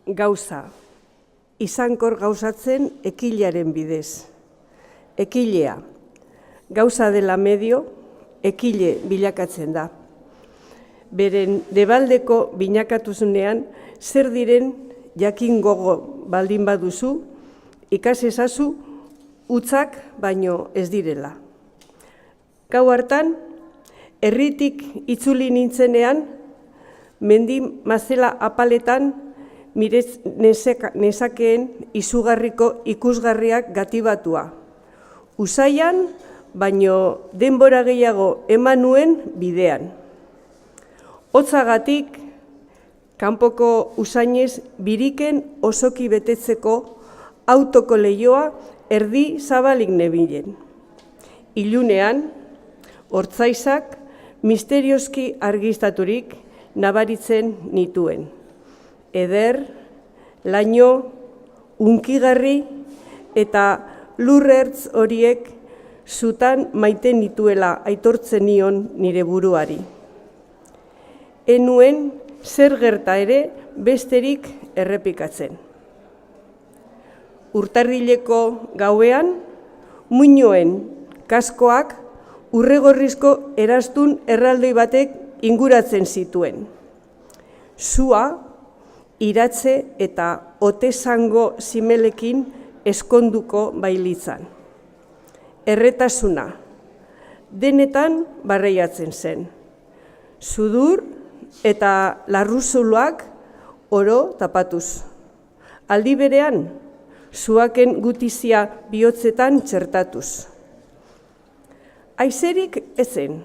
gauza, izankor gauzatzen ekilearen bidez. Ekilea, gauza dela medio, ekile bilakatzen da. Beren debaldeko binakatuzunean, zer diren jakin gogo baldin baduzu, ikas ezazu, utzak baino ez direla. Gau hartan, herritik itzuli nintzenean, mendi mazela apaletan mirez nezakeen izugarriko ikusgarriak gatibatua. Usaian, baino denbora gehiago eman nuen bidean. Hotzagatik, kanpoko usainez biriken osoki betetzeko autoko leihoa erdi zabalik nebilen. Ilunean, hortzaizak misterioski argiztaturik nabaritzen nituen. Eder, laino, unkigarri eta lurrertz horiek zutan maite nituela aitortzen nion nire buruari. Enuen zer gerta ere besterik errepikatzen. Urtarrileko gauean, muinoen kaskoak urregorrizko erastun erraldoi batek inguratzen zituen. Sua, iratze eta otezango zimelekin eskonduko bailitzan. Erretasuna, denetan barreiatzen zen. Sudur eta larruzuluak oro tapatuz. Aldi berean, suaken gutizia bihotzetan txertatuz. Aizerik ezen.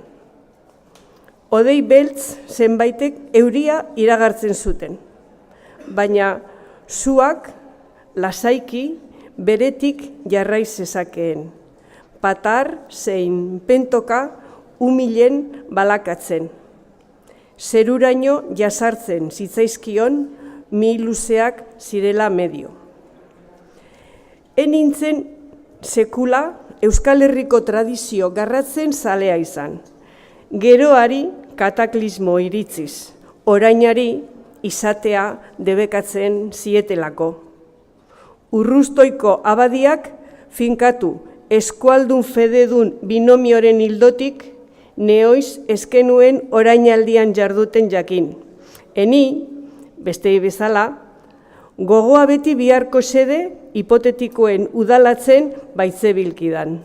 Odei beltz zenbaitek euria iragartzen zuten, baina suak lasaiki beretik jarrai zezakeen, patar zein pentoka umilen balakatzen. Zeruraino jasartzen zitzaizkion mi luzeak zirela medio. Enintzen sekula Euskal Herriko tradizio garratzen zalea izan. Geroari kataklismo iritziz, orainari izatea debekatzen zietelako. Urruztoiko abadiak finkatu eskualdun fededun binomioren hildotik neoiz eskenuen orainaldian jarduten jakin. Eni, bestei bezala, gogoa beti biharko xede hipotetikoen udalatzen baitzebilkidan.